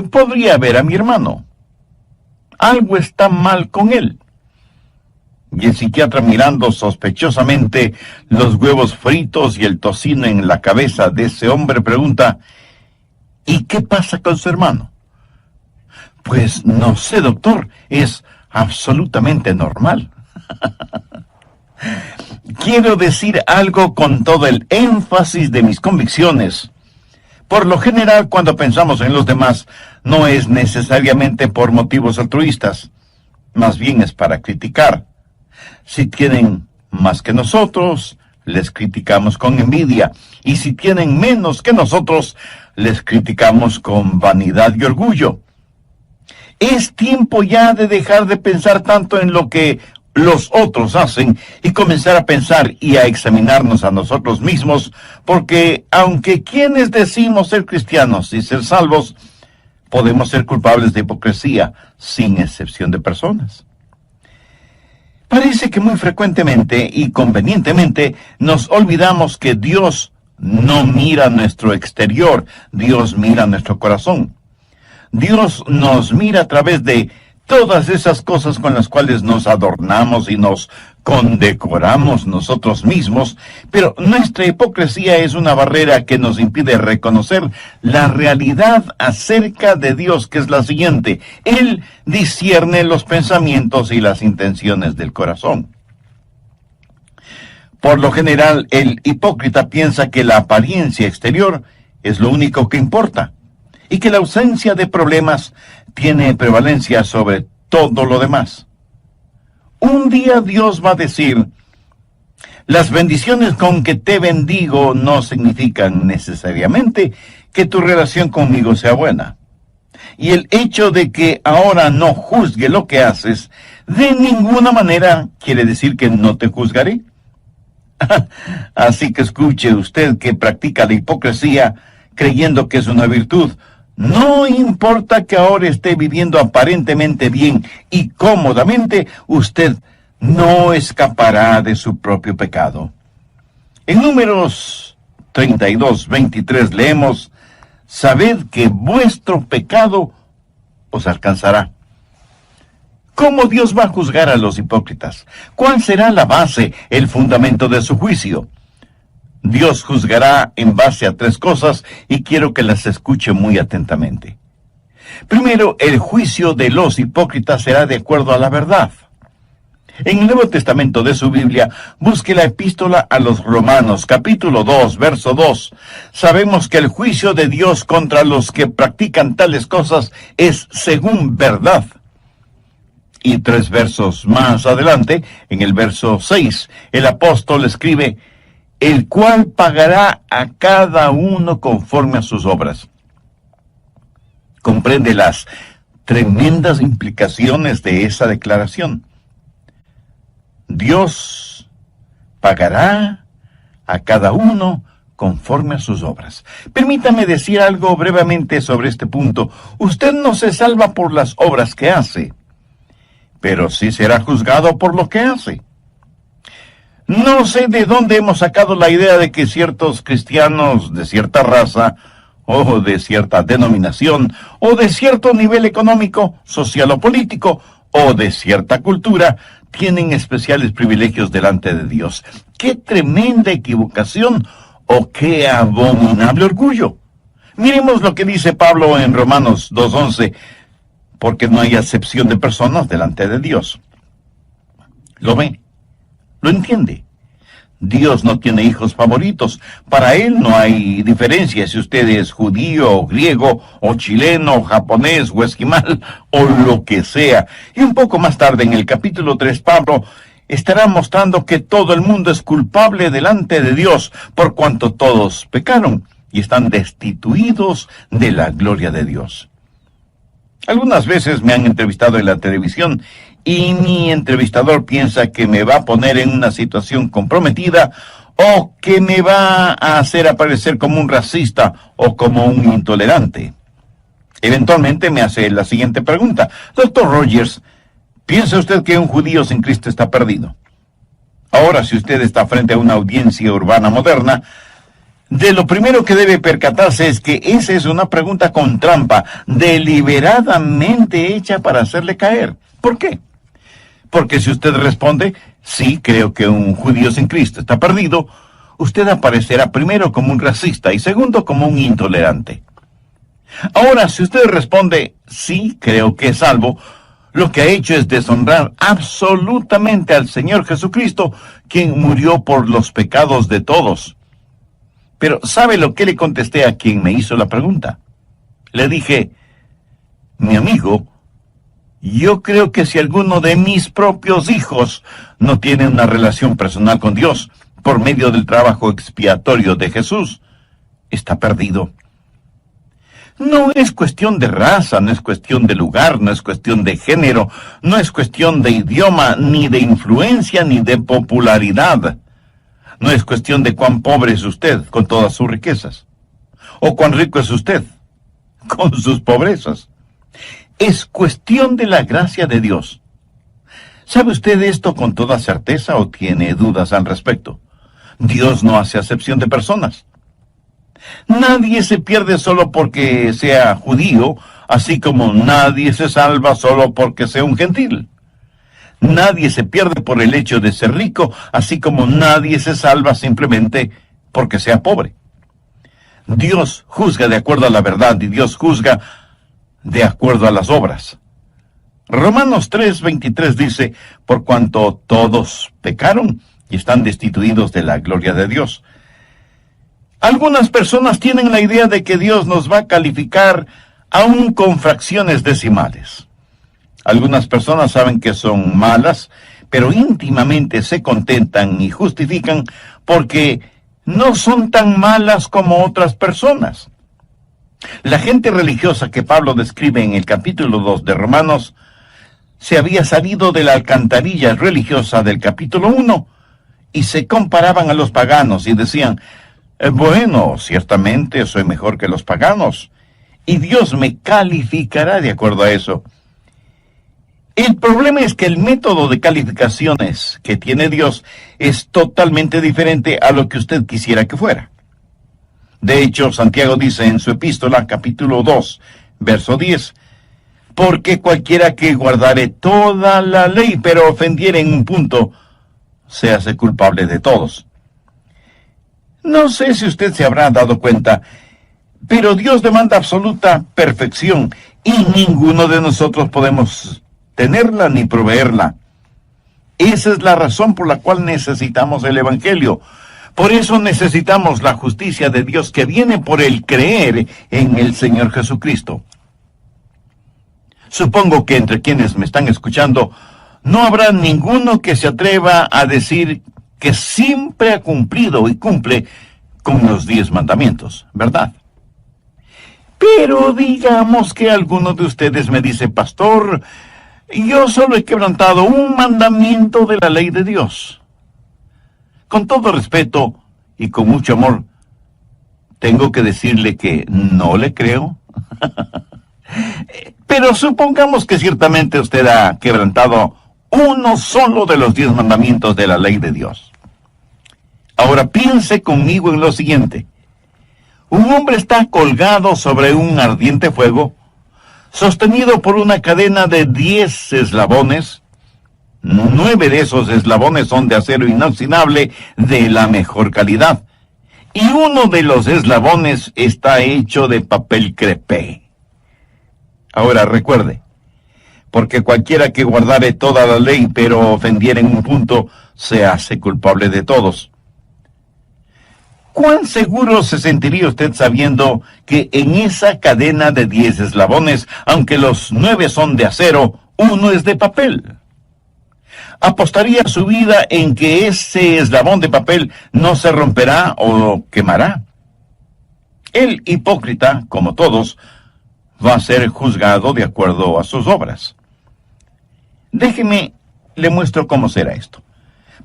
podría ver a mi hermano. Algo está mal con él. Y el psiquiatra, mirando sospechosamente los huevos fritos y el tocino en la cabeza de ese hombre, pregunta: ¿y qué pasa con su hermano? Pues no sé, doctor, es absolutamente normal. Quiero decir algo con todo el énfasis de mis convicciones. Por lo general, cuando pensamos en los demás, no es necesariamente por motivos altruistas, más bien es para criticar. Si tienen más que nosotros, les criticamos con envidia, y si tienen menos que nosotros, les criticamos con vanidad y orgullo. Es tiempo ya de dejar de pensar tanto en lo que los otros hacen y comenzar a pensar y a examinarnos a nosotros mismos, porque aunque quienes decimos ser cristianos y ser salvos, podemos ser culpables de hipocresía, sin excepción de personas. Parece que muy frecuentemente y convenientemente nos olvidamos que Dios no mira nuestro exterior, Dios mira nuestro corazón. Dios nos mira a través de todas esas cosas con las cuales nos adornamos y nos condecoramos nosotros mismos, pero nuestra hipocresía es una barrera que nos impide reconocer la realidad acerca de Dios, que es la siguiente: Él discierne los pensamientos y las intenciones del corazón. Por lo general, el hipócrita piensa que la apariencia exterior es lo único que importa, y que la ausencia de problemas tiene prevalencia sobre todo lo demás. Un día Dios va a decir: las bendiciones con que te bendigo no significan necesariamente que tu relación conmigo sea buena. Y el hecho de que ahora no juzgue lo que haces, de ninguna manera quiere decir que no te juzgaré. Así que escuche usted que practica la hipocresía creyendo que es una virtud. No importa que ahora esté viviendo aparentemente bien y cómodamente, usted no escapará de su propio pecado. En Números 32:23 leemos: sabed que vuestro pecado os alcanzará. ¿Cómo Dios va a juzgar a los hipócritas? ¿Cuál será la base, el fundamento de su juicio? Dios juzgará en base a 3 cosas y quiero que las escuche muy atentamente. Primero, el juicio de los hipócritas será de acuerdo a la verdad. En el Nuevo Testamento de su Biblia, busque la epístola a los Romanos, capítulo 2, verso 2. Sabemos que el juicio de Dios contra los que practican tales cosas es según verdad. Y 3 versos más adelante, en el verso 6, el apóstol escribe: el cual pagará a cada uno conforme a sus obras. Comprende las tremendas implicaciones de esa declaración. Dios pagará a cada uno conforme a sus obras. Permítame decir algo brevemente sobre este punto. Usted no se salva por las obras que hace, pero sí será juzgado por lo que hace. No sé de dónde hemos sacado la idea de que ciertos cristianos de cierta raza, o de cierta denominación, o de cierto nivel económico, social o político, o de cierta cultura, tienen especiales privilegios delante de Dios. ¡Qué tremenda equivocación! ¡O qué abominable orgullo! Miremos lo que dice Pablo en Romanos 2:11, porque no hay acepción de personas delante de Dios. ¿Lo ve? ¿Lo entiende? Dios no tiene hijos favoritos. Para Él no hay diferencia si usted es judío, o griego, o chileno, o japonés, o esquimal, o lo que sea. Y un poco más tarde, en el capítulo 3, Pablo estará mostrando que todo el mundo es culpable delante de Dios, por cuanto todos pecaron y están destituidos de la gloria de Dios. Algunas veces me han entrevistado en la televisión y mi entrevistador piensa que me va a poner en una situación comprometida o que me va a hacer aparecer como un racista o como un intolerante. Eventualmente me hace la siguiente pregunta: Dr. Rogers, ¿piensa usted que un judío sin Cristo está perdido? Ahora, si usted está frente a una audiencia urbana moderna, De lo primero que debe percatarse es que esa es una pregunta con trampa, deliberadamente hecha para hacerle caer. ¿Por qué? Porque si usted responde, sí, creo que un judío sin Cristo está perdido, usted aparecerá primero como un racista y segundo como un intolerante. Ahora, si usted responde, sí, creo que es salvo, lo que ha hecho es deshonrar absolutamente al Señor Jesucristo, quien murió por los pecados de todos. Pero, ¿sabe lo que le contesté a quien me hizo la pregunta? Le dije, mi amigo, yo creo que si alguno de mis propios hijos no tiene una relación personal con Dios por medio del trabajo expiatorio de Jesús, está perdido. No es cuestión de raza, no es cuestión de lugar, no es cuestión de género, no es cuestión de idioma, ni de influencia, ni de popularidad. No es cuestión de cuán pobre es usted con todas sus riquezas, o cuán rico es usted con sus pobrezas. Es cuestión de la gracia de Dios. ¿Sabe usted esto con toda certeza o tiene dudas al respecto? Dios no hace acepción de personas. Nadie se pierde solo porque sea judío, así como nadie se salva solo porque sea un gentil. Nadie se pierde por el hecho de ser rico, así como nadie se salva simplemente porque sea pobre. Dios juzga de acuerdo a la verdad y Dios juzga de acuerdo a las obras. Romanos 3:23 dice, por cuanto todos pecaron y están destituidos de la gloria de Dios. Algunas personas tienen la idea de que Dios nos va a calificar aún con fracciones decimales. Algunas personas saben que son malas, pero íntimamente se contentan y justifican porque no son tan malas como otras personas. La gente religiosa que Pablo describe en el capítulo 2 de Romanos se había salido de la alcantarilla religiosa del capítulo 1 y se comparaban a los paganos y decían, bueno, ciertamente soy mejor que los paganos y Dios me calificará de acuerdo a eso. El problema es que el método de calificaciones que tiene Dios es totalmente diferente a lo que usted quisiera que fuera. De hecho, Santiago dice en su epístola, capítulo 2, verso 10, porque cualquiera que guardare toda la ley, pero ofendiere en un punto, se hace culpable de todos. No sé si usted se habrá dado cuenta, pero Dios demanda absoluta perfección y ninguno de nosotros podemos tenerla ni proveerla. Esa es la razón por la cual necesitamos el Evangelio. Por eso necesitamos la justicia de Dios que viene por el creer en el Señor Jesucristo. Supongo que entre quienes me están escuchando no habrá ninguno que se atreva a decir que siempre ha cumplido y cumple con los 10 mandamientos, ¿verdad? Pero digamos que alguno de ustedes me dice, pastor, yo solo he quebrantado un mandamiento de la ley de Dios. Con todo respeto y con mucho amor, tengo que decirle que no le creo. Pero supongamos que ciertamente usted ha quebrantado uno solo de los 10 mandamientos de la ley de Dios. Ahora piense conmigo en lo siguiente. Un hombre está colgado sobre un ardiente fuego, sostenido por una cadena de 10 eslabones. 9 de esos eslabones son de acero inoxidable de la mejor calidad. Y uno de los eslabones está hecho de papel crepé. Ahora recuerde, porque cualquiera que guardare toda la ley, pero ofendiere en un punto, se hace culpable de todos. ¿Cuán seguro se sentiría usted sabiendo que en esa cadena de 10 eslabones, aunque los 9 son de acero, uno es de papel? ¿Apostaría su vida en que ese eslabón de papel no se romperá o quemará? El hipócrita, como todos, va a ser juzgado de acuerdo a sus obras. Déjeme, le muestro cómo será esto.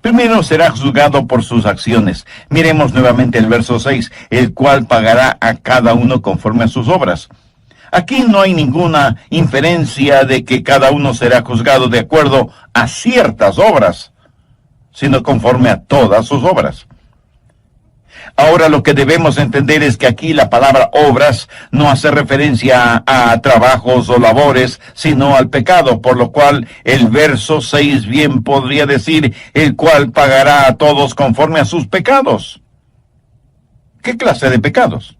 Primero será juzgado por sus acciones. Miremos nuevamente el verso 6, el cual pagará a cada uno conforme a sus obras. Aquí no hay ninguna inferencia de que cada uno será juzgado de acuerdo a ciertas obras, sino conforme a todas sus obras. Ahora lo que debemos entender es que aquí la palabra obras no hace referencia a trabajos o labores, sino al pecado, por lo cual el verso 6 bien podría decir, el cual pagará a todos conforme a sus pecados. ¿Qué clase de pecados?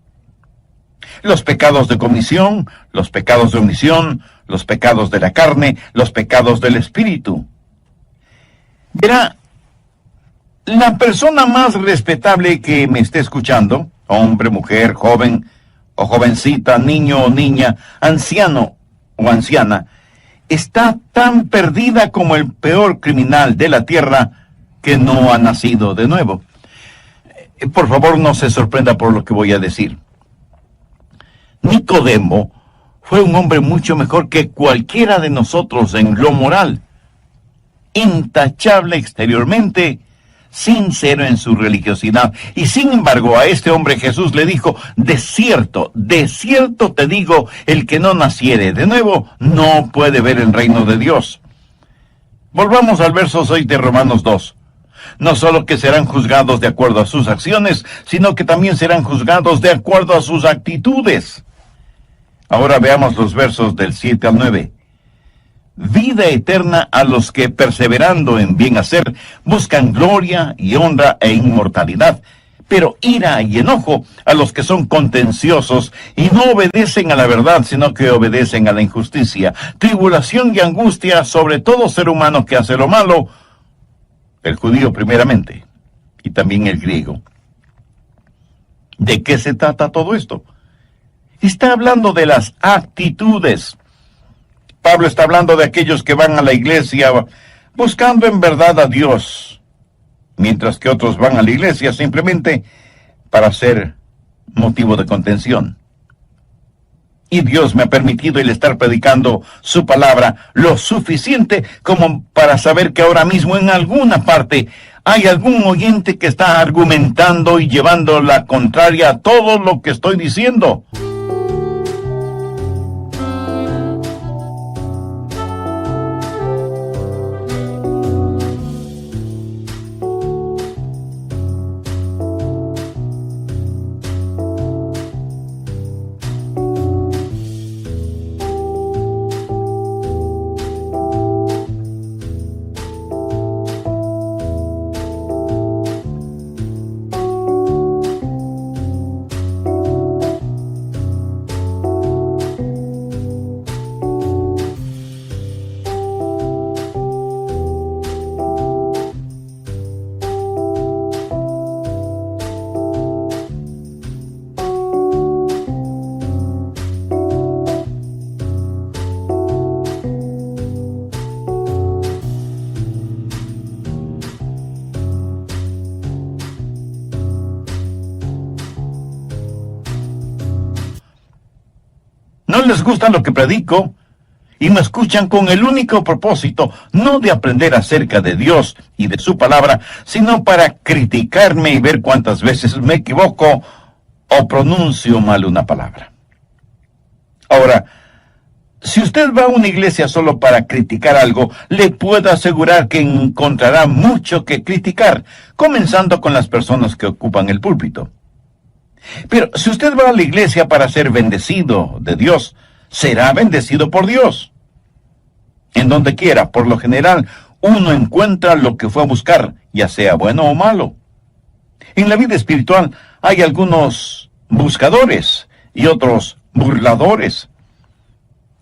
Los pecados de comisión, los pecados de omisión, los pecados de la carne, los pecados del espíritu. Verá, la persona más respetable que me esté escuchando, hombre, mujer, joven o jovencita, niño o niña, anciano o anciana, está tan perdida como el peor criminal de la tierra que no ha nacido de nuevo. Por favor, no se sorprenda por lo que voy a decir. Nicodemo fue un hombre mucho mejor que cualquiera de nosotros en lo moral, intachable exteriormente, sincero en su religiosidad. Y sin embargo, a este hombre Jesús le dijo, de cierto te digo, el que no naciere de nuevo no puede ver el reino de Dios. Volvamos al verso 6 de Romanos 2. No solo que serán juzgados de acuerdo a sus acciones, sino que también serán juzgados de acuerdo a sus actitudes. Ahora veamos los versos del 7 al 9. Vida eterna a los que, perseverando en bien hacer, buscan gloria y honra e inmortalidad, pero ira y enojo a los que son contenciosos y no obedecen a la verdad, sino que obedecen a la injusticia, tribulación y angustia sobre todo ser humano que hace lo malo, el judío primeramente, y también el griego. ¿De qué se trata todo esto? Está hablando de las actitudes. Pablo está hablando de aquellos que van a la iglesia buscando en verdad a Dios, mientras que otros van a la iglesia simplemente para ser motivo de contención. Y Dios me ha permitido el estar predicando su palabra lo suficiente como para saber que ahora mismo en alguna parte hay algún oyente que está argumentando y llevando la contraria a todo lo que estoy diciendo. No les gusta lo que predico y me escuchan con el único propósito, no de aprender acerca de Dios y de su palabra, sino para criticarme y ver cuántas veces me equivoco o pronuncio mal una palabra. Ahora, si usted va a una iglesia solo para criticar algo, le puedo asegurar que encontrará mucho que criticar, comenzando con las personas que ocupan el púlpito. Pero si usted va a la iglesia para ser bendecido de Dios, será bendecido por Dios. En donde quiera, por lo general, uno encuentra lo que fue a buscar, ya sea bueno o malo. En la vida espiritual hay algunos buscadores y otros burladores.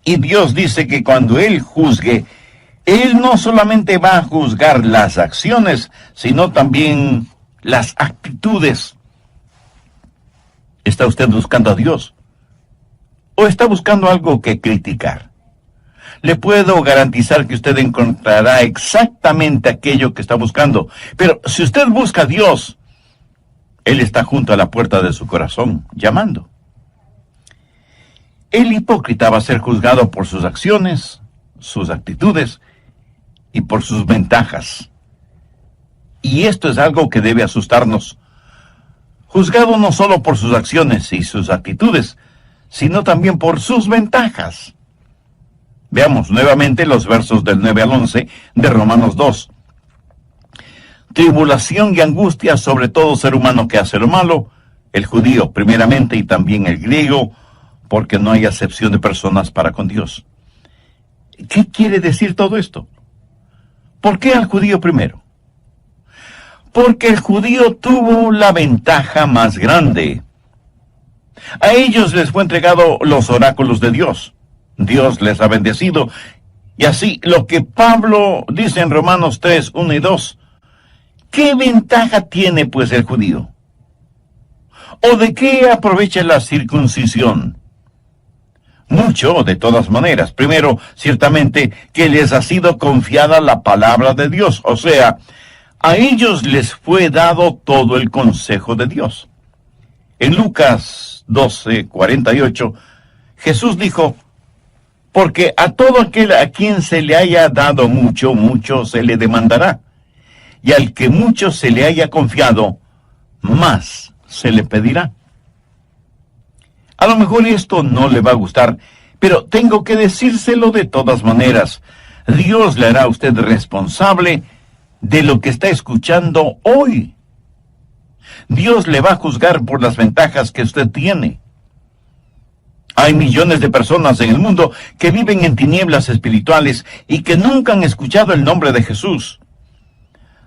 Y Dios dice que cuando Él juzgue, Él no solamente va a juzgar las acciones, sino también las actitudes. ¿Está usted buscando a Dios? ¿O está buscando algo que criticar? Le puedo garantizar que usted encontrará exactamente aquello que está buscando. Pero si usted busca a Dios, Él está junto a la puerta de su corazón, llamando. El hipócrita va a ser juzgado por sus acciones, sus actitudes y por sus ventajas. Y esto es algo que debe asustarnos. Juzgado no solo por sus acciones y sus actitudes, sino también por sus ventajas. Veamos nuevamente los versos del 9 al 11 de Romanos 2. tribulación y angustia sobre todo ser humano que hace lo malo, el judío primeramente y también el griego, porque no hay acepción de personas para con Dios. ¿Qué quiere decir todo esto? ¿Por qué al judío primero? Porque el judío tuvo la ventaja más grande. A ellos les fue entregado los oráculos de Dios. Dios les ha bendecido. Y así, lo que Pablo dice en Romanos 3, 1 y 2, ¿qué ventaja tiene pues el judío? ¿O de qué aprovecha la circuncisión? Mucho, de todas maneras. Primero, ciertamente, que les ha sido confiada la palabra de Dios. O sea, a ellos les fue dado todo el consejo de Dios. En Lucas 12, 48, Jesús dijo, porque a todo aquel a quien se le haya dado mucho, mucho se le demandará. Y al que mucho se le haya confiado, más se le pedirá. A lo mejor esto no le va a gustar, pero tengo que decírselo de todas maneras. Dios le hará a usted responsable de lo que está escuchando hoy. Dios le va a juzgar por las ventajas que usted tiene. Hay millones de personas en el mundo que viven en tinieblas espirituales y que nunca han escuchado el nombre de Jesús.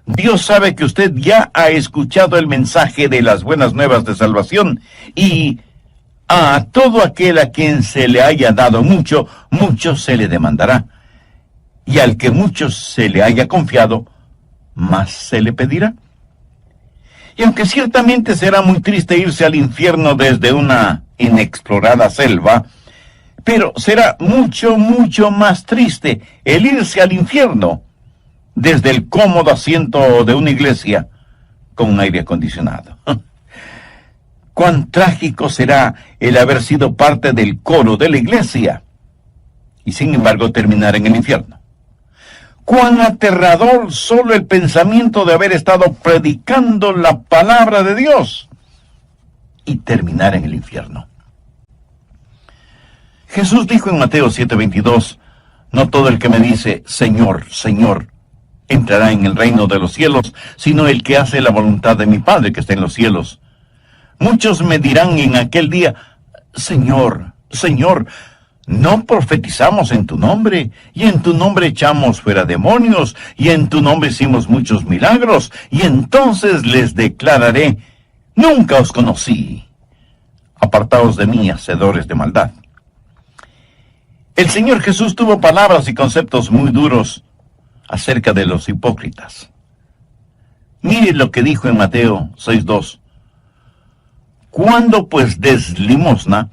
Dios sabe que usted ya ha escuchado el mensaje de las buenas nuevas de salvación y a todo aquel a quien se le haya dado mucho, mucho se le demandará. Y al que mucho se le haya confiado, más se le pedirá. Y aunque ciertamente será muy triste irse al infierno desde una inexplorada selva, pero será mucho, mucho más triste el irse al infierno desde el cómodo asiento de una iglesia con un aire acondicionado. Cuán trágico será el haber sido parte del coro de la iglesia y sin embargo terminar en el infierno. Cuán aterrador solo el pensamiento de haber estado predicando la palabra de Dios y terminar en el infierno. Jesús dijo en Mateo 7:22, no todo el que me dice, Señor, Señor, entrará en el reino de los cielos, sino el que hace la voluntad de mi Padre que está en los cielos. Muchos me dirán en aquel día, Señor, Señor, ¿no profetizamos en tu nombre? Y en tu nombre echamos fuera demonios, y en tu nombre hicimos muchos milagros, y entonces les declararé, nunca os conocí. Apartaos de mí, hacedores de maldad. El Señor Jesús tuvo palabras y conceptos muy duros acerca de los hipócritas. Mire lo que dijo en Mateo 6:2. Cuando pues des limosna,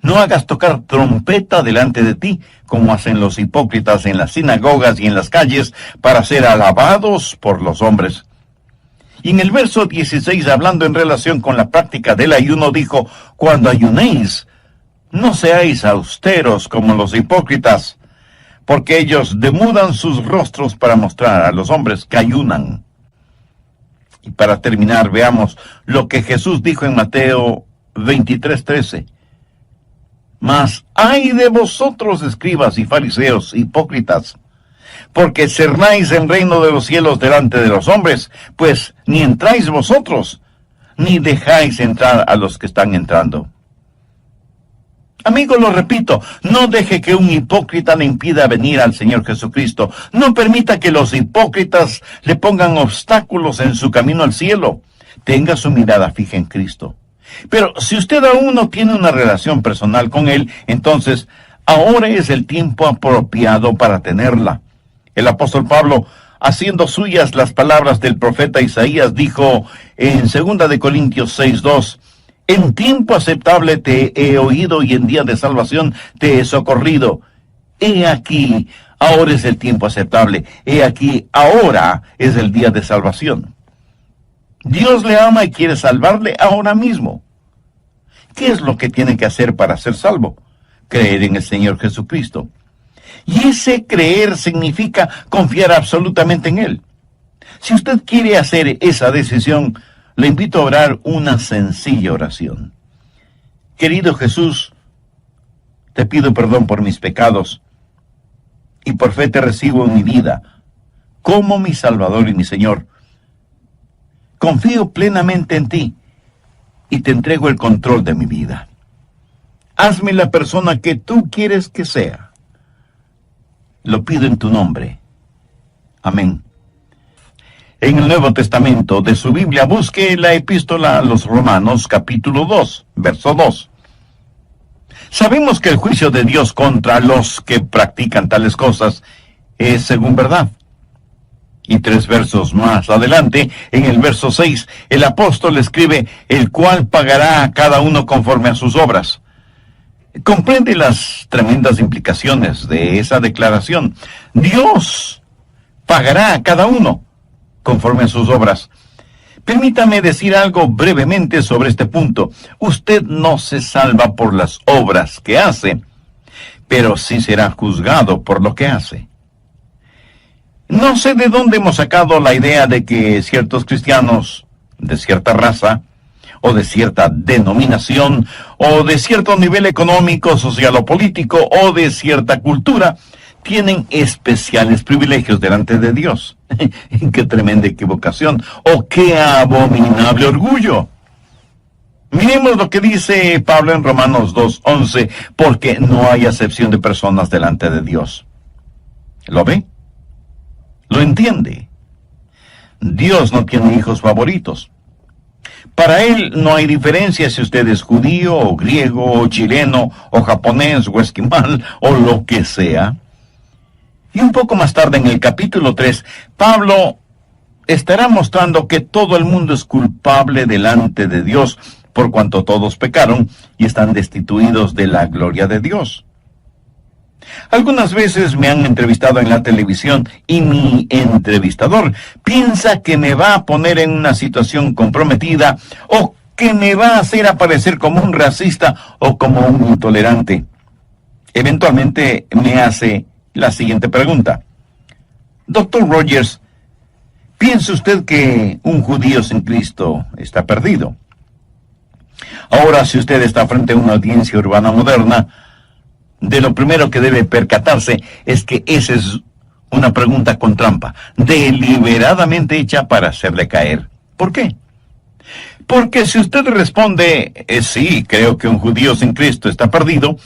no hagas tocar trompeta delante de ti, como hacen los hipócritas en las sinagogas y en las calles, para ser alabados por los hombres. Y en el verso 16, hablando en relación con la práctica del ayuno, dijo, cuando ayunéis, no seáis austeros como los hipócritas, porque ellos demudan sus rostros para mostrar a los hombres que ayunan. Y para terminar, veamos lo que Jesús dijo en Mateo 23:13. Mas ay de vosotros, escribas y fariseos, hipócritas, porque cerráis el reino de los cielos delante de los hombres, pues ni entráis vosotros, ni dejáis entrar a los que están entrando. Amigo, lo repito, no deje que un hipócrita le impida venir al Señor Jesucristo. No permita que los hipócritas le pongan obstáculos en su camino al cielo. Tenga su mirada fija en Cristo. Pero si usted aún no tiene una relación personal con Él, entonces ahora es el tiempo apropiado para tenerla. El apóstol Pablo, haciendo suyas las palabras del profeta Isaías, dijo en 2 de Corintios 6:2, en tiempo aceptable te he oído y en día de salvación te he socorrido. He aquí, ahora es el tiempo aceptable. He aquí, ahora es el día de salvación. Dios le ama y quiere salvarle ahora mismo. ¿Qué es lo que tiene que hacer para ser salvo? Creer en el Señor Jesucristo. Y ese creer significa confiar absolutamente en Él. Si usted quiere hacer esa decisión, le invito a orar una sencilla oración. Querido Jesús, te pido perdón por mis pecados y por fe te recibo en mi vida como mi Salvador y mi Señor. confío plenamente en ti y te entrego el control de mi vida. Hazme la persona que tú quieres que sea. Lo pido en tu nombre. Amén. En el Nuevo Testamento de su Biblia busque la epístola a los Romanos, capítulo 2, verso 2. Sabemos que el juicio de Dios contra los que practican tales cosas es según verdad. Y 3 versos más adelante, en el verso 6, el apóstol escribe, el cual pagará a cada uno conforme a sus obras. Comprende las tremendas implicaciones de esa declaración. Dios pagará a cada uno conforme a sus obras. Permítame decir algo brevemente sobre este punto. Usted no se salva por las obras que hace, pero sí será juzgado por lo que hace. No sé de dónde hemos sacado la idea de que ciertos cristianos de cierta raza, o de cierta denominación, o de cierto nivel económico, social o político, o de cierta cultura, tienen especiales privilegios delante de Dios. ¡Qué tremenda equivocación! ¡Oh, qué abominable orgullo! Miremos lo que dice Pablo en Romanos 2:11, porque no hay acepción de personas delante de Dios. ¿Lo ve? ¿Lo entiende? Dios no tiene hijos favoritos. Para Él no hay diferencia si usted es judío, o griego, o chileno, o japonés, o esquimal, o lo que sea. Y un poco más tarde, en el capítulo 3, Pablo estará mostrando que todo el mundo es culpable delante de Dios, por cuanto todos pecaron y están destituidos de la gloria de Dios. Algunas veces me han entrevistado en la televisión y mi entrevistador piensa que me va a poner en una situación comprometida o que me va a hacer aparecer como un racista o como un intolerante. Eventualmente me hace la siguiente pregunta. Doctor Rogers, ¿piensa usted que un judío sin Cristo está perdido? Ahora, si usted está frente a una audiencia urbana moderna, de lo primero que debe percatarse es que esa es una pregunta con trampa, deliberadamente hecha para hacerle caer. ¿Por qué? Porque si usted responde, sí, creo que un judío sin Cristo está perdido,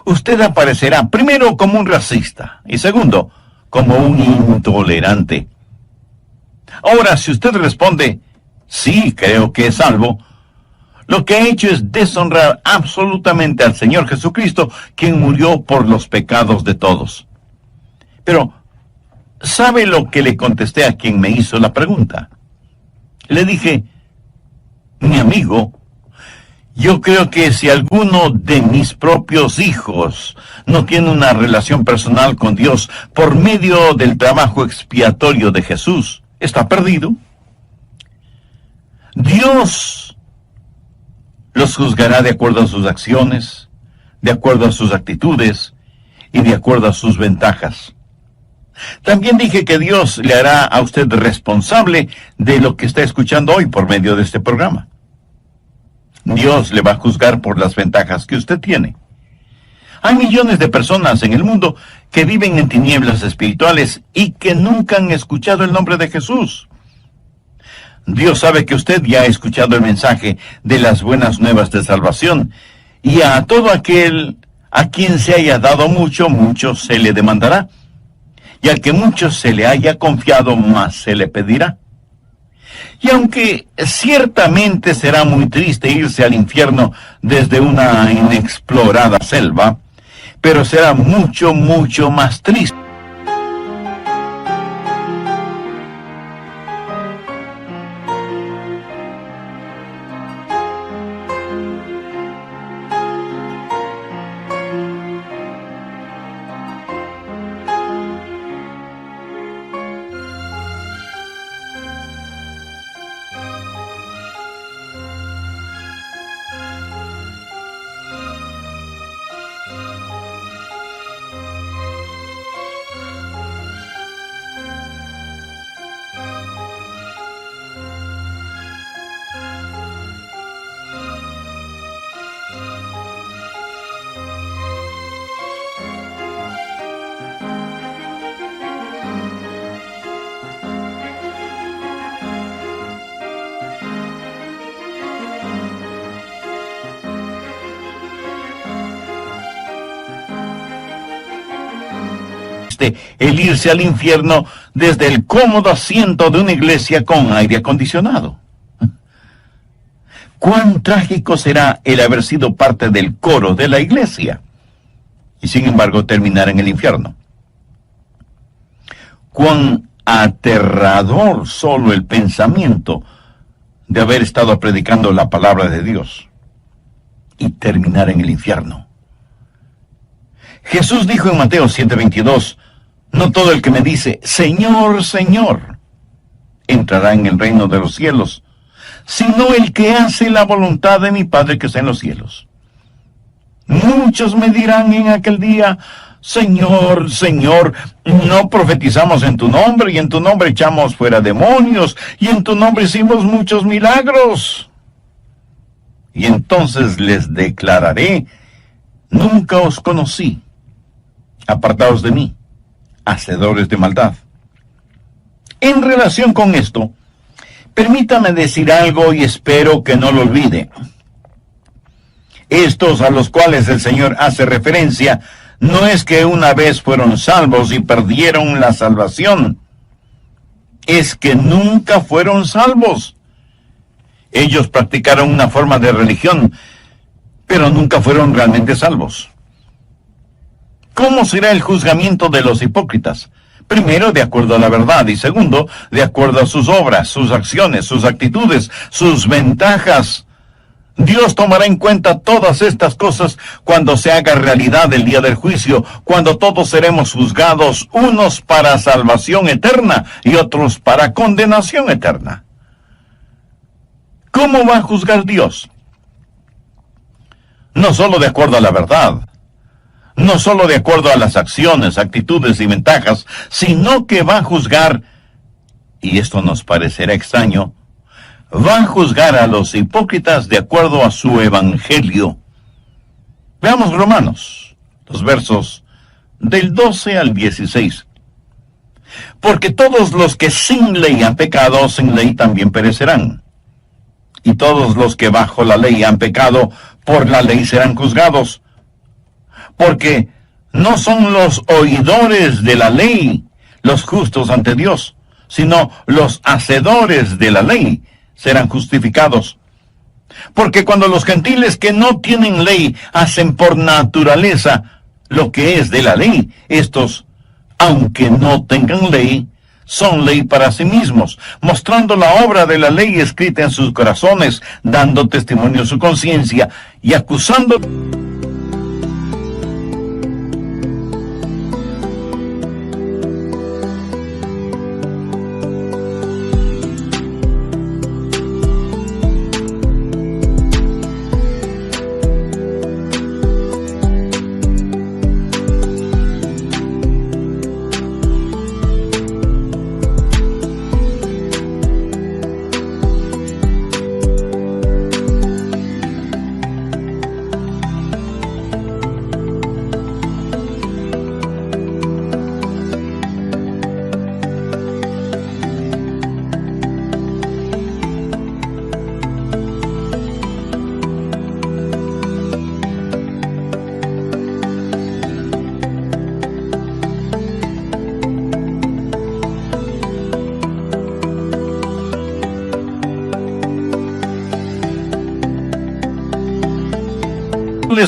usted aparecerá primero como un racista y segundo, como un intolerante. Ahora, si usted responde, sí, creo que es salvo, lo que ha hecho es deshonrar absolutamente al Señor Jesucristo, quien murió por los pecados de todos. Pero, ¿sabe lo que le contesté a quien me hizo la pregunta? Le dije, mi amigo, yo creo que si alguno de mis propios hijos no tiene una relación personal con Dios por medio del trabajo expiatorio de Jesús, está perdido. Dios los juzgará de acuerdo a sus acciones, de acuerdo a sus actitudes y de acuerdo a sus ventajas. También dije que Dios le hará a usted responsable de lo que está escuchando hoy por medio de este programa. Dios le va a juzgar por las ventajas que usted tiene. Hay millones de personas en el mundo que viven en tinieblas espirituales y que nunca han escuchado el nombre de Jesús. Dios sabe que usted ya ha escuchado el mensaje de las buenas nuevas de salvación, y a todo aquel a quien se haya dado mucho, mucho se le demandará, y al que mucho se le haya confiado, más se le pedirá. Y aunque ciertamente será muy triste irse al infierno desde una inexplorada selva, pero será mucho, mucho más triste consiste el irse al infierno desde el cómodo asiento de una iglesia con aire acondicionado. Cuán trágico será el haber sido parte del coro de la iglesia y sin embargo terminar en el infierno. Cuán aterrador solo el pensamiento de haber estado predicando la palabra de Dios y terminar en el infierno. Jesús dijo en Mateo 7:22, no todo el que me dice, Señor, Señor, entrará en el reino de los cielos, sino el que hace la voluntad de mi Padre que está en los cielos. Muchos me dirán en aquel día, Señor, Señor, no profetizamos en tu nombre, y en tu nombre echamos fuera demonios, y en tu nombre hicimos muchos milagros. Y entonces les declararé, nunca os conocí, apartaos de mí, hacedores de maldad. En relación con esto, permítame decir algo y espero que no lo olvide. Estos a los cuales el Señor hace referencia, no es que una vez fueron salvos y perdieron la salvación, es que nunca fueron salvos. Ellos practicaron una forma de religión, pero nunca fueron realmente salvos. ¿Cómo será el juzgamiento de los hipócritas? Primero, de acuerdo a la verdad, y segundo, de acuerdo a sus obras, sus acciones, sus actitudes, sus ventajas. Dios tomará en cuenta todas estas cosas cuando se haga realidad el día del juicio, cuando todos seremos juzgados, unos para salvación eterna y otros para condenación eterna. ¿Cómo va a juzgar Dios? No solo de acuerdo a la verdad, no solo de acuerdo a las acciones, actitudes y ventajas, sino que va a juzgar, y esto nos parecerá extraño, va a juzgar a los hipócritas de acuerdo a su evangelio. Veamos Romanos, los versos del 12 al 16. Porque todos los que sin ley han pecado, sin ley también perecerán. Y todos los que bajo la ley han pecado, por la ley serán juzgados. Porque no son los oidores de la ley los justos ante Dios, sino los hacedores de la ley serán justificados. Porque cuando los gentiles que no tienen ley hacen por naturaleza lo que es de la ley, estos, aunque no tengan ley, son ley para sí mismos, mostrando la obra de la ley escrita en sus corazones, dando testimonio a su conciencia y acusando.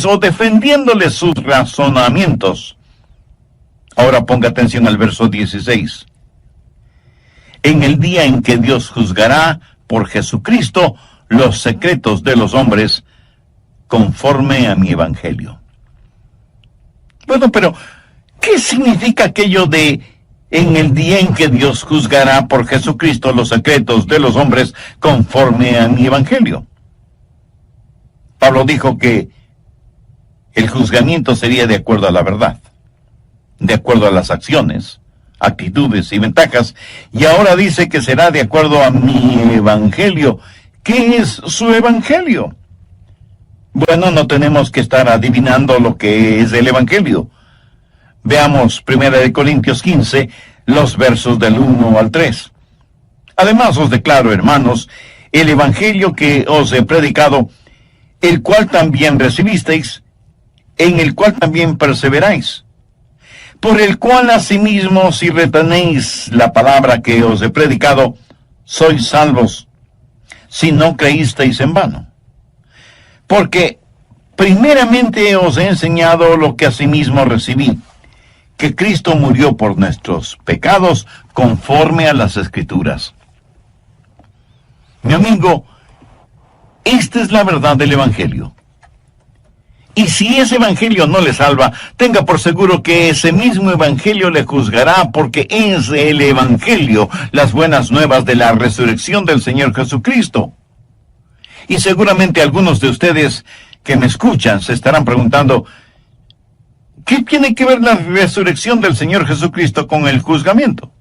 O defendiéndoles sus razonamientos. Ahora ponga atención al verso 16. En el día en que Dios juzgará por Jesucristo los secretos de los hombres, conforme a mi evangelio. Bueno, pero ¿qué significa aquello de en el día en que Dios juzgará por Jesucristo los secretos de los hombres, conforme a mi evangelio? Pablo dijo que el juzgamiento sería de acuerdo a la verdad, de acuerdo a las acciones, actitudes y ventajas, y ahora dice que será de acuerdo a mi evangelio. ¿Qué es su evangelio? Bueno, no tenemos que estar adivinando lo que es el evangelio. Veamos 1 Corintios 15, los versos del 1 al 3. Además os declaro, hermanos, el evangelio que os he predicado, el cual también recibisteis, en el cual también perseveráis, por el cual asimismo, si retenéis la palabra que os he predicado, sois salvos, si no creísteis en vano. Porque primeramente os he enseñado lo que asimismo recibí, que Cristo murió por nuestros pecados conforme a las Escrituras. Mi amigo, esta es la verdad del Evangelio. Y si ese Evangelio no le salva, tenga por seguro que ese mismo Evangelio le juzgará, porque es el Evangelio, las buenas nuevas de la resurrección del Señor Jesucristo. Y seguramente algunos de ustedes que me escuchan se estarán preguntando, ¿qué tiene que ver la resurrección del Señor Jesucristo con el juzgamiento?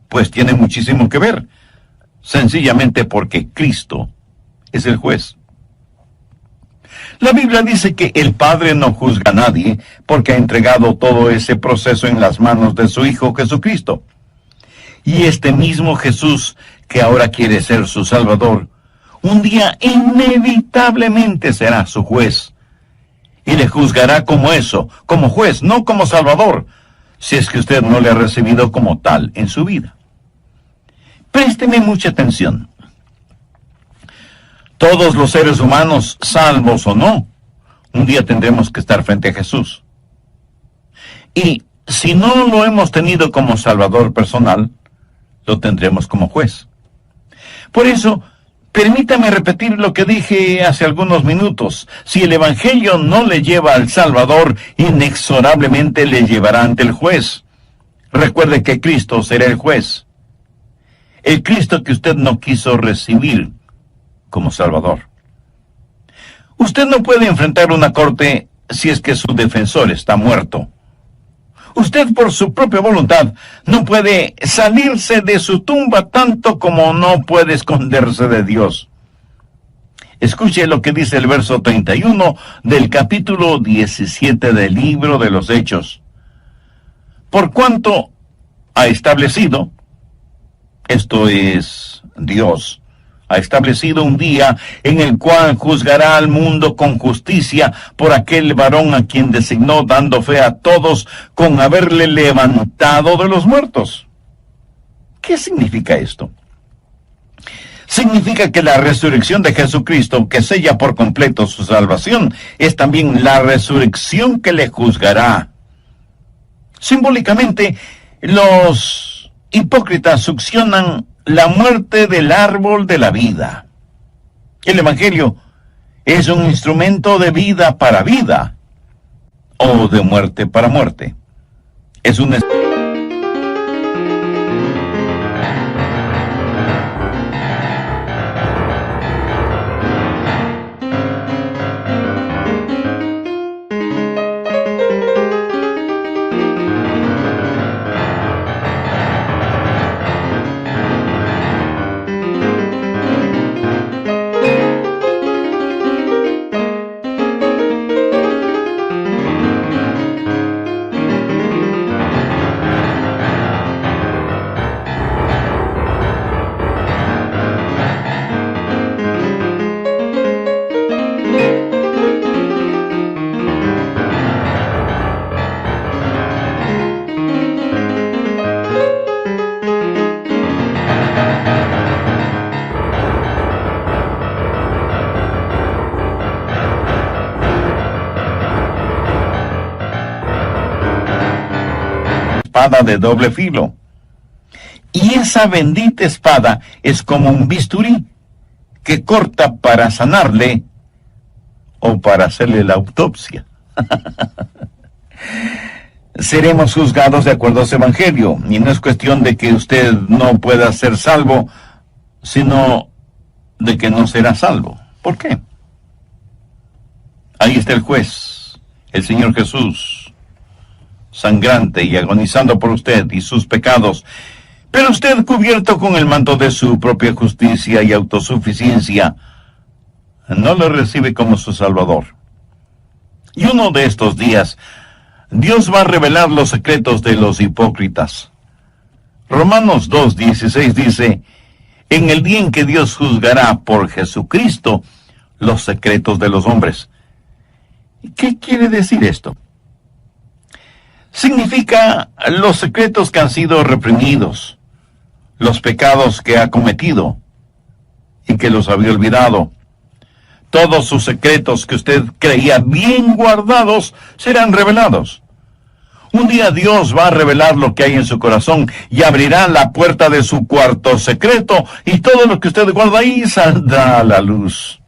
Pues tiene muchísimo que ver, sencillamente porque Cristo es el juez. La Biblia dice que el Padre no juzga a nadie porque ha entregado todo ese proceso en las manos de su Hijo Jesucristo. Y este mismo Jesús, que ahora quiere ser su Salvador, un día inevitablemente será su juez. Y le juzgará como eso, como juez, no como Salvador, si es que usted no le ha recibido como tal en su vida. Présteme mucha atención. Todos los seres humanos, salvos o no, un día tendremos que estar frente a Jesús. Y si no lo hemos tenido como Salvador personal, lo tendremos como juez. Por eso, permítame repetir lo que dije hace algunos minutos. Si el Evangelio no le lleva al Salvador, inexorablemente le llevará ante el juez. Recuerde que Cristo será el juez. El Cristo que usted no quiso recibir como Salvador. Usted no puede enfrentar una corte si es que su defensor está muerto. Usted por su propia voluntad no puede salirse de su tumba tanto como no puede esconderse de Dios. Escuche lo que dice el verso 31 del capítulo 17 del libro de los Hechos. Por cuanto ha establecido, esto es Dios, ha establecido un día en el cual juzgará al mundo con justicia por aquel varón a quien designó, dando fe a todos con haberle levantado de los muertos. ¿Qué significa esto? Significa que la resurrección de Jesucristo, que sella por completo su salvación, es también la resurrección que le juzgará. Simbólicamente, los hipócritas succionan la muerte del árbol de la vida. El Evangelio es un instrumento de vida para vida, o de muerte para muerte. Es un espada de doble filo. Y esa bendita espada es como un bisturí que corta para sanarle o para hacerle la autopsia. Seremos juzgados de acuerdo a ese Evangelio, y no es cuestión de que usted no pueda ser salvo, sino de que no será salvo. ¿Por qué? Ahí está el juez, el Señor Jesús, sangrante y agonizando por usted y sus pecados, pero usted, cubierto con el manto de su propia justicia y autosuficiencia, no lo recibe como su Salvador. Y uno de estos días, Dios va a revelar los secretos de los hipócritas. Romanos 2:16 dice, en el día en que Dios juzgará por Jesucristo los secretos de los hombres. ¿Qué quiere decir esto? Significa los secretos que han sido reprimidos, los pecados que ha cometido y que los había olvidado. Todos sus secretos que usted creía bien guardados serán revelados. Un día Dios va a revelar lo que hay en su corazón y abrirá la puerta de su cuarto secreto y todo lo que usted guarda ahí saldrá a la luz.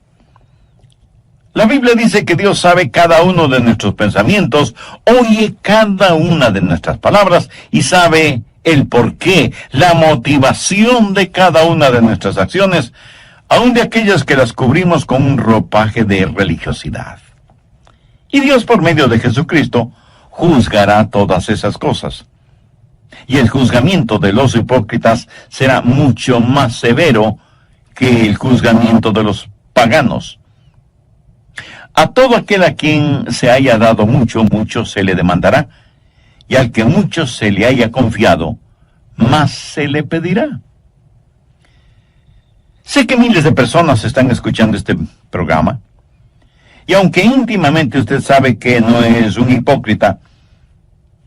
La Biblia dice que Dios sabe cada uno de nuestros pensamientos, oye cada una de nuestras palabras y sabe el porqué, la motivación de cada una de nuestras acciones, aun de aquellas que las cubrimos con un ropaje de religiosidad. Y Dios, por medio de Jesucristo, juzgará todas esas cosas. Y el juzgamiento de los hipócritas será mucho más severo que el juzgamiento de los paganos. A todo aquel a quien se haya dado mucho, mucho se le demandará, y al que mucho se le haya confiado, más se le pedirá. Sé que miles de personas están escuchando este programa, y aunque íntimamente usted sabe que no es un hipócrita,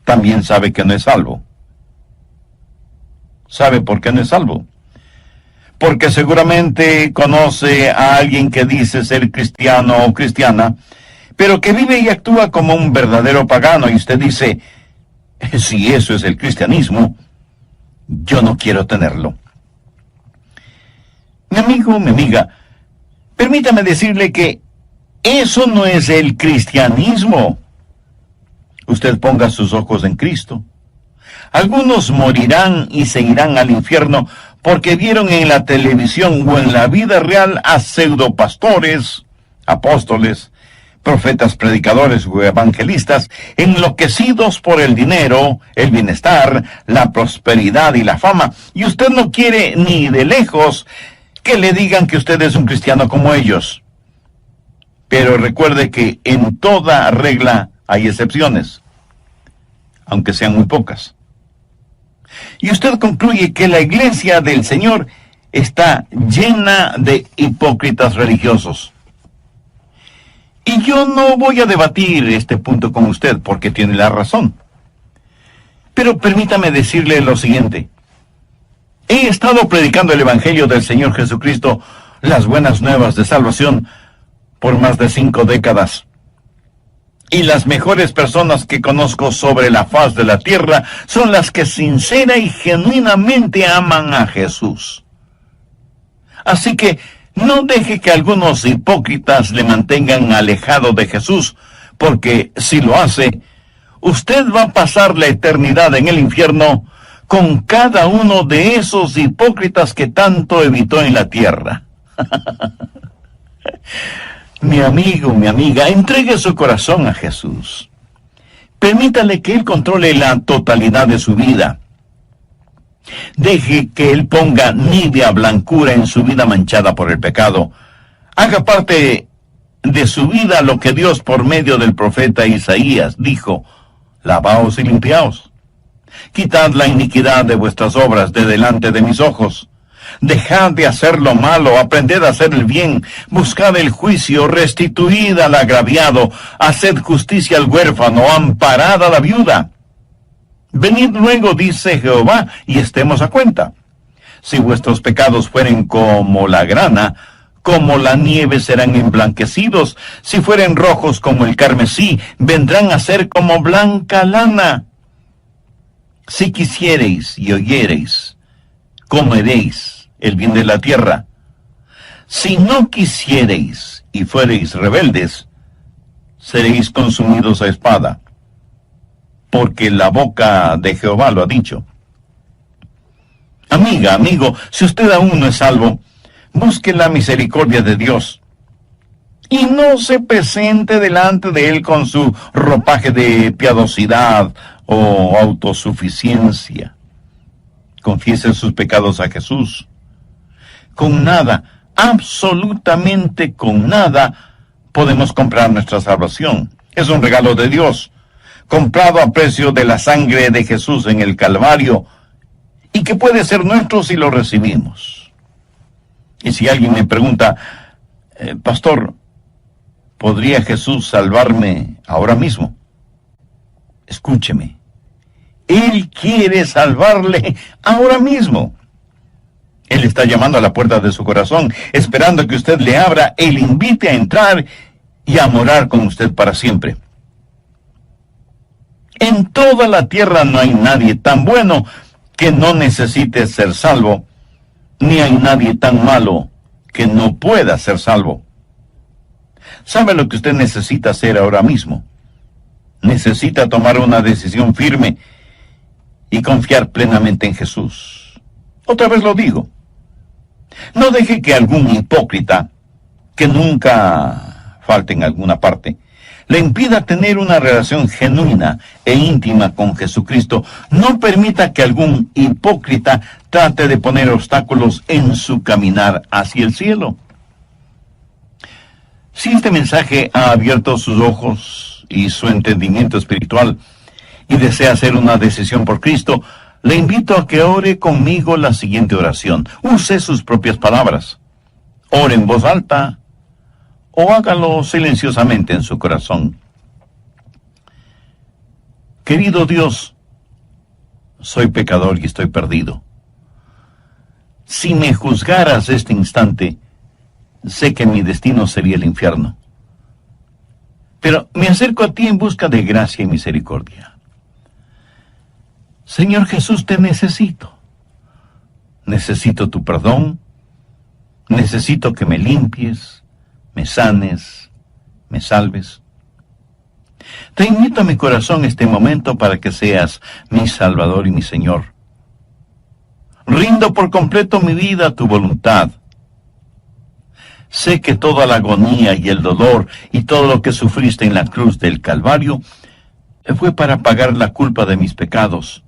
también sabe que no es salvo. ¿Sabe por qué no es salvo? Porque seguramente conoce a alguien que dice ser cristiano o cristiana, pero que vive y actúa como un verdadero pagano, y usted dice, si eso es el cristianismo, yo no quiero tenerlo. Mi amigo, mi amiga, permítame decirle que eso no es el cristianismo. Usted ponga sus ojos en Cristo. Algunos morirán y se irán al infierno porque vieron en la televisión o en la vida real a pseudopastores, apóstoles, profetas, predicadores o evangelistas enloquecidos por el dinero, el bienestar, la prosperidad y la fama. Y usted no quiere ni de lejos que le digan que usted es un cristiano como ellos. Pero recuerde que en toda regla hay excepciones, aunque sean muy pocas. Y usted concluye que la iglesia del Señor está llena de hipócritas religiosos. Y yo no voy a debatir este punto con usted porque tiene la razón. Pero permítame decirle lo siguiente. He estado predicando el Evangelio del Señor Jesucristo, las buenas nuevas de salvación, por más de 5 décadas. Y las mejores personas que conozco sobre la faz de la tierra son las que sincera y genuinamente aman a Jesús. Así que no deje que algunos hipócritas le mantengan alejado de Jesús, porque si lo hace, usted va a pasar la eternidad en el infierno con cada uno de esos hipócritas que tanto evitó en la tierra. Mi amigo, mi amiga, entregue su corazón a Jesús. Permítale que Él controle la totalidad de su vida. Deje que Él ponga nívea blancura en su vida manchada por el pecado. Haga parte de su vida lo que Dios por medio del profeta Isaías dijo: lavaos y limpiaos. Quitad la iniquidad de vuestras obras de delante de mis ojos. Dejad de hacer lo malo, aprended a hacer el bien, buscad el juicio, restituid al agraviado, haced justicia al huérfano, amparad a la viuda. Venid luego, dice Jehová, y estemos a cuenta. Si vuestros pecados fueren como la grana, como la nieve serán emblanquecidos. Si fueren rojos como el carmesí, vendrán a ser como blanca lana. Si quisiereis y oyereis, comeréis el bien de la tierra. Si no quisiereis y fuereis rebeldes, seréis consumidos a espada, porque la boca de Jehová lo ha dicho. Amiga, amigo, si usted aún no es salvo, busque la misericordia de Dios y no se presente delante de Él con su ropaje de piadosidad o autosuficiencia. Confiese sus pecados a Jesús. Con nada, absolutamente con nada, podemos comprar nuestra salvación. Es un regalo de Dios, comprado a precio de la sangre de Jesús en el Calvario, y que puede ser nuestro si lo recibimos. Y si alguien me pregunta, pastor, ¿podría Jesús salvarme ahora mismo? Escúcheme, Él quiere salvarle ahora mismo. Él está llamando a la puerta de su corazón, esperando que usted le abra y le invite a entrar y a morar con usted para siempre. En toda la tierra no hay nadie tan bueno que no necesite ser salvo, ni hay nadie tan malo que no pueda ser salvo. ¿Sabe lo que usted necesita hacer ahora mismo? Necesita tomar una decisión firme y confiar plenamente en Jesús. Otra vez lo digo. No deje que algún hipócrita, que nunca falte en alguna parte, le impida tener una relación genuina e íntima con Jesucristo. No permita que algún hipócrita trate de poner obstáculos en su caminar hacia el cielo. Si este mensaje ha abierto sus ojos y su entendimiento espiritual y desea hacer una decisión por Cristo, le invito a que ore conmigo la siguiente oración. Use sus propias palabras. Ore en voz alta o hágalo silenciosamente en su corazón. Querido Dios, soy pecador y estoy perdido. Si me juzgaras este instante, sé que mi destino sería el infierno. Pero me acerco a ti en busca de gracia y misericordia. Señor Jesús, te necesito. Necesito tu perdón. Necesito que me limpies, me sanes, me salves. Te invito a mi corazón este momento para que seas mi Salvador y mi Señor. Rindo por completo mi vida a tu voluntad. Sé que toda la agonía y el dolor y todo lo que sufriste en la cruz del Calvario fue para pagar la culpa de mis pecados